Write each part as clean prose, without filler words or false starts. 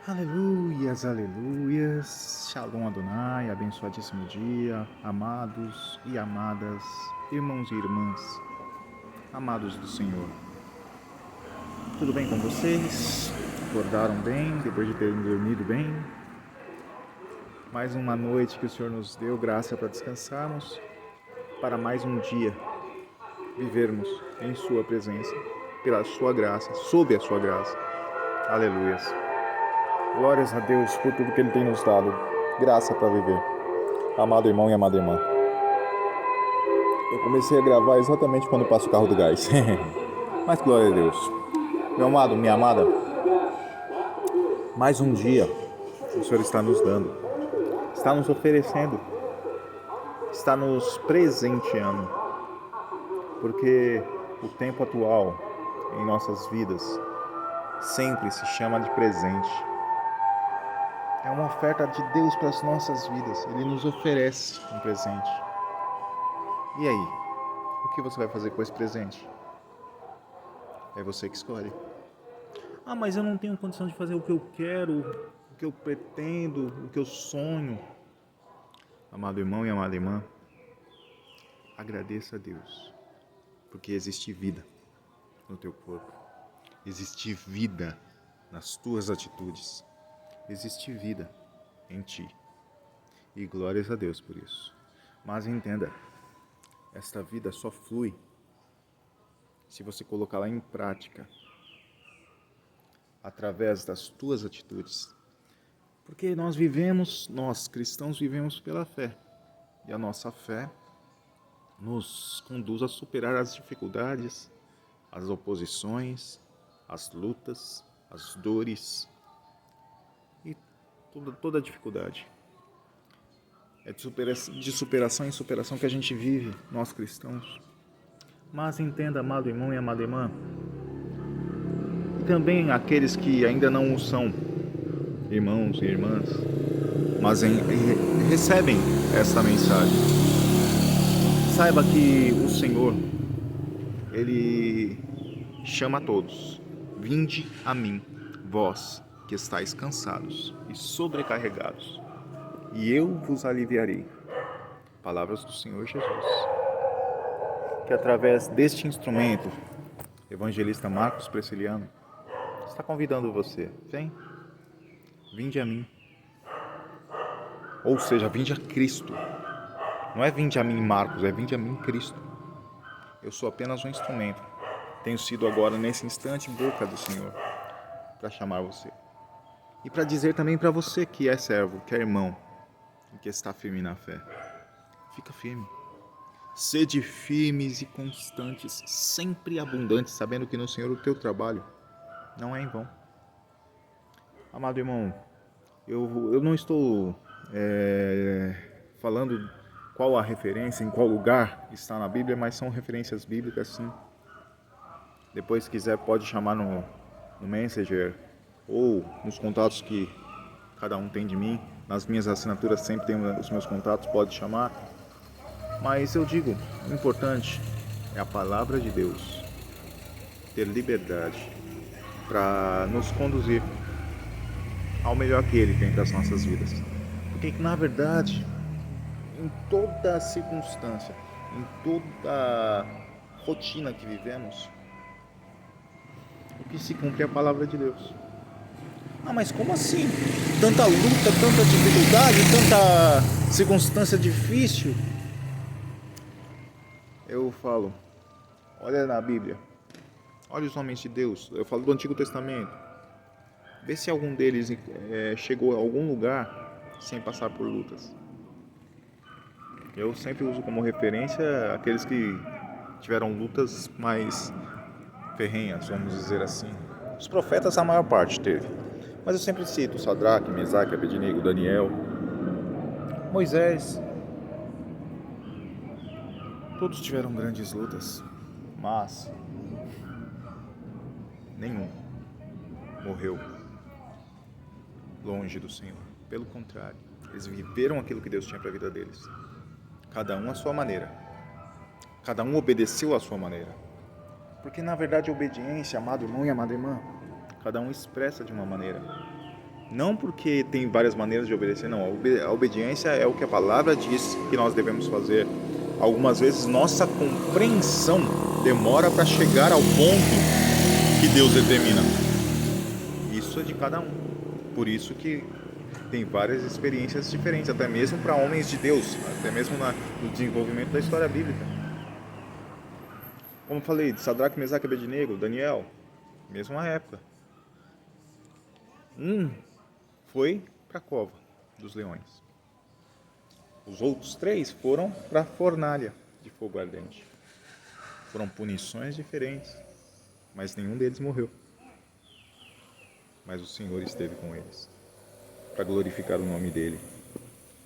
Aleluias, aleluias, Shalom Adonai, abençoadíssimo dia, amados e amadas, irmãos e irmãs, amados do Senhor. Tudo bem com vocês? Acordaram bem, depois de terem dormido bem? Mais uma noite que o Senhor nos deu graça para descansarmos, para mais um dia vivermos em Sua presença, pela Sua graça, sob a Sua graça. Aleluias. Glórias a Deus por tudo que Ele tem nos dado. Graça para viver. Amado irmão e amada irmã. Eu comecei a gravar exatamente quando passa o carro do gás. Mas glória a Deus. Meu amado, minha amada, mais um dia o Senhor está nos dando. Está nos oferecendo. Está nos presenteando. Porque o tempo atual em nossas vidas sempre se chama de presente. É uma oferta de Deus para as nossas vidas. Ele nos oferece um presente. E aí? O que você vai fazer com esse presente? É você que escolhe. Ah, mas eu não tenho condição de fazer o que eu quero, o que eu pretendo, o que eu sonho. Amado irmão e amada irmã, agradeça a Deus, porque existe vida no teu corpo. Existe vida nas tuas atitudes. Existe vida em ti. E glórias a Deus por isso. Mas entenda, esta vida só flui se você colocá-la em prática através das tuas atitudes. Porque nós cristãos vivemos pela fé. E a nossa fé nos conduz a superar as dificuldades, as oposições, as lutas, as dores e toda a dificuldade. É de superação em superação que a gente vive, nós cristãos. Mas entenda, amado irmão e amada irmã, e também aqueles que ainda não o são, irmãos e irmãs, mas recebem esta mensagem. Saiba que o Senhor, Ele chama a todos. Vinde a mim, vós que estáis cansados e sobrecarregados, e eu vos aliviarei. Palavras do Senhor Jesus. Que através deste instrumento, evangelista Marcos Presciliano está convidando você. Vem, vinde a mim. Ou seja, vinde a Cristo. Não é vinde a mim, Marcos, é vinde a mim, Cristo. Eu sou apenas um instrumento. Tenho sido agora, nesse instante, boca do Senhor para chamar você. E para dizer também para você que é servo, que é irmão, e que está firme na fé. Fica firme. Sede firmes e constantes, sempre abundantes, sabendo que no Senhor o teu trabalho não é em vão. Amado irmão, eu não estou falando qual a referência, em qual lugar está na Bíblia, mas são referências bíblicas, sim. Depois, se quiser, pode chamar no Messenger ou nos contatos que cada um tem de mim. Nas minhas assinaturas sempre tem os meus contatos, pode chamar. Mas eu digo, o importante é a palavra de Deus, ter liberdade para nos conduzir ao melhor que Ele tem para as nossas vidas. Porque na verdade, em toda circunstância, em toda rotina que vivemos, o que se cumpre é a palavra de Deus. Ah, mas como assim? Tanta luta, tanta dificuldade, tanta circunstância difícil. Eu falo, olha na Bíblia, olha os homens de Deus, eu falo do Antigo Testamento. Vê se algum deles chegou a algum lugar sem passar por lutas. Eu sempre uso como referência aqueles que tiveram lutas mais ferrenhas, vamos dizer assim. Os profetas a maior parte teve. Mas eu sempre cito Sadraque, Mesaque, Abednego, Daniel, Moisés. Todos tiveram grandes lutas, mas nenhum morreu longe do Senhor. Pelo contrário, eles viveram aquilo que Deus tinha para a vida deles. Cada um à sua maneira. Cada um obedeceu à sua maneira. Porque na verdade a obediência, amado irmão e amada irmã, cada um expressa de uma maneira. Não porque tem várias maneiras de obedecer, não. A obediência é o que a palavra diz que nós devemos fazer. Algumas vezes nossa compreensão demora para chegar ao ponto que Deus determina. Isso é de cada um. Por isso que tem várias experiências diferentes, até mesmo para homens de Deus, até mesmo no desenvolvimento da história bíblica. Como eu falei, de Sadraque, Mesaque e Abednego, Daniel, mesma época. Foi para a cova dos leões. Os outros 3 foram para a fornalha de fogo ardente. Foram punições diferentes, mas nenhum deles morreu. Mas o Senhor esteve com eles, para glorificar o nome dEle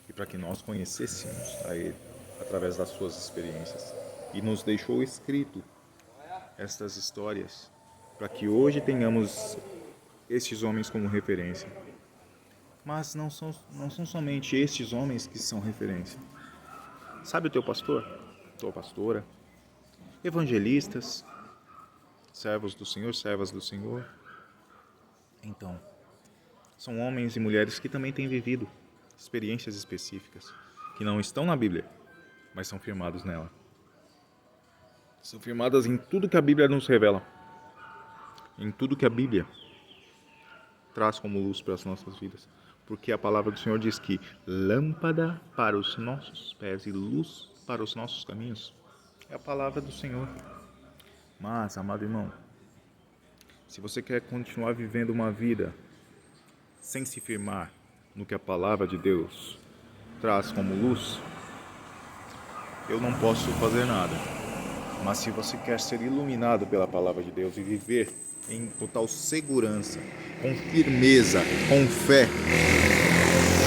e para que nós conhecêssemos a Ele através das suas experiências. E nos deixou escrito estas histórias para que hoje tenhamos estes homens como referência. Mas não são somente estes homens que são referência. Sabe o teu pastor? Tua pastora? Evangelistas? Servos do Senhor, servas do Senhor? Então, são homens e mulheres que também têm vivido experiências específicas, que não estão na Bíblia, mas são firmados nela. São firmadas em tudo que a Bíblia nos revela, em tudo que a Bíblia traz como luz para as nossas vidas. Porque a palavra do Senhor diz que lâmpada para os nossos pés e luz para os nossos caminhos é a palavra do Senhor. Mas, amado irmão, se você quer continuar vivendo uma vida sem se firmar no que a palavra de Deus traz como luz, eu não posso fazer nada. Mas se você quer ser iluminado pela palavra de Deus e viver em total segurança, com firmeza, com fé,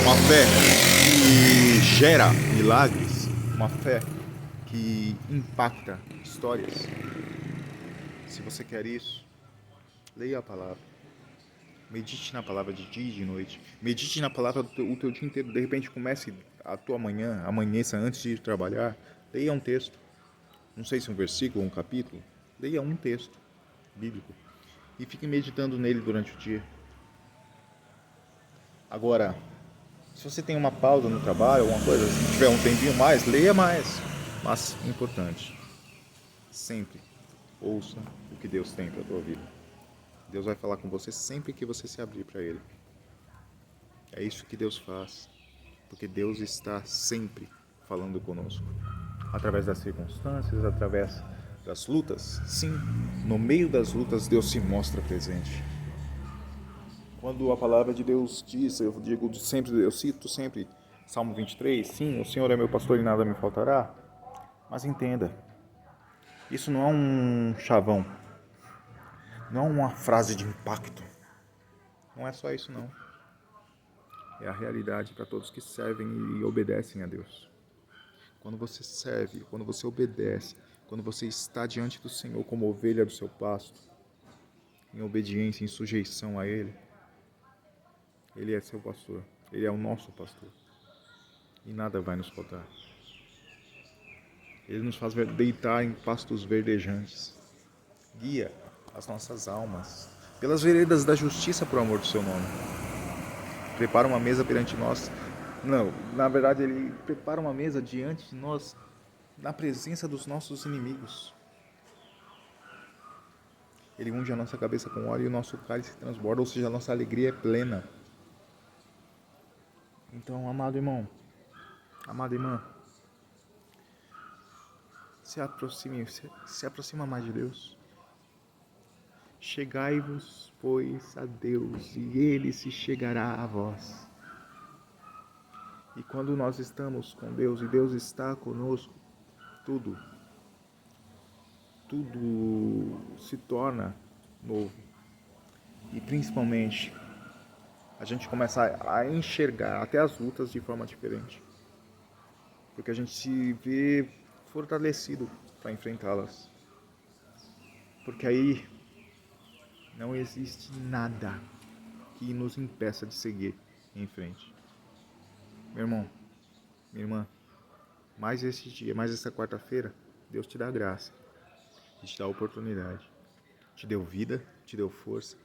uma fé que gera milagres, uma fé que impacta histórias. Se você quer isso, leia a palavra. Medite na palavra de dia e de noite. Medite na palavra o teu dia inteiro. De repente comece a tua manhã, amanheça antes de ir trabalhar. Leia um texto. Não sei se um versículo ou um capítulo. Leia um texto bíblico. E fique meditando nele durante o dia. Agora, se você tem uma pausa no trabalho, alguma coisa, se tiver um tempinho mais, leia mais. Mas, importante, sempre ouça o que Deus tem para a tua vida. Deus vai falar com você sempre que você se abrir para Ele. É isso que Deus faz, porque Deus está sempre falando conosco. Através das circunstâncias, através das lutas. Sim, no meio das lutas Deus se mostra presente. Quando a palavra de Deus diz, eu cito sempre Salmo 23, sim, o Senhor é meu pastor e nada me faltará. Mas entenda, isso não é um chavão, não é uma frase de impacto. Não é só isso, não. É a realidade para todos que servem e obedecem a Deus. Quando você serve, quando você obedece, quando você está diante do Senhor como ovelha do seu pasto, em obediência, em sujeição a Ele, Ele é seu pastor, Ele é o nosso pastor. E nada vai nos faltar. Ele nos faz deitar em pastos verdejantes. Guia as nossas almas pelas veredas da justiça por amor do seu nome. Prepara uma mesa perante nós. Não, na verdade Ele prepara uma mesa diante de nós na presença dos nossos inimigos. Ele unge a nossa cabeça com óleo e o nosso cálice transborda, ou seja, a nossa alegria é plena. Então, amado irmão, amada irmã, se aproxima mais de Deus. Chegai-vos, pois, a Deus, e Ele se chegará a vós. E quando nós estamos com Deus e Deus está conosco, tudo se torna novo. E principalmente, a gente começa a enxergar até as lutas de forma diferente. Porque a gente se vê fortalecido para enfrentá-las. Porque aí não existe nada que nos impeça de seguir em frente. Meu irmão, minha irmã, mais esse dia, mais essa quarta-feira, Deus te dá graça, te dá oportunidade, te deu vida, te deu força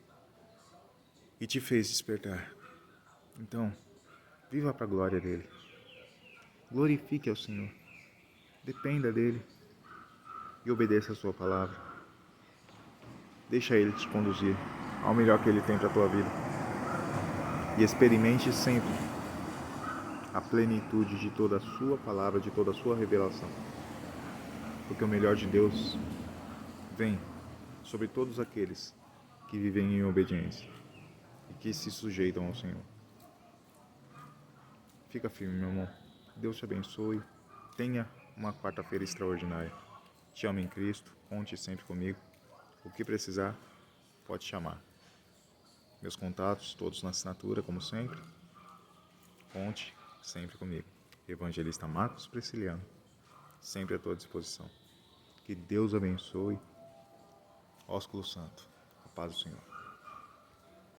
e te fez despertar. Então, viva para a glória dele. Glorifique ao Senhor. Dependa dele e obedeça a sua palavra. Deixa ele te conduzir ao melhor que ele tem para a tua vida. E experimente sempre a plenitude de toda a sua palavra, de toda a sua revelação. Porque o melhor de Deus vem sobre todos aqueles que vivem em obediência e que se sujeitam ao Senhor. Fica firme, meu irmão. Deus te abençoe. Tenha uma quarta-feira extraordinária. Te amo em Cristo. Conte sempre comigo. O que precisar, pode chamar. Meus contatos, todos na assinatura, como sempre. Conte sempre comigo. Evangelista Marcos Prisciliano. Sempre à tua disposição. Que Deus abençoe. Ósculo Santo. A paz do Senhor.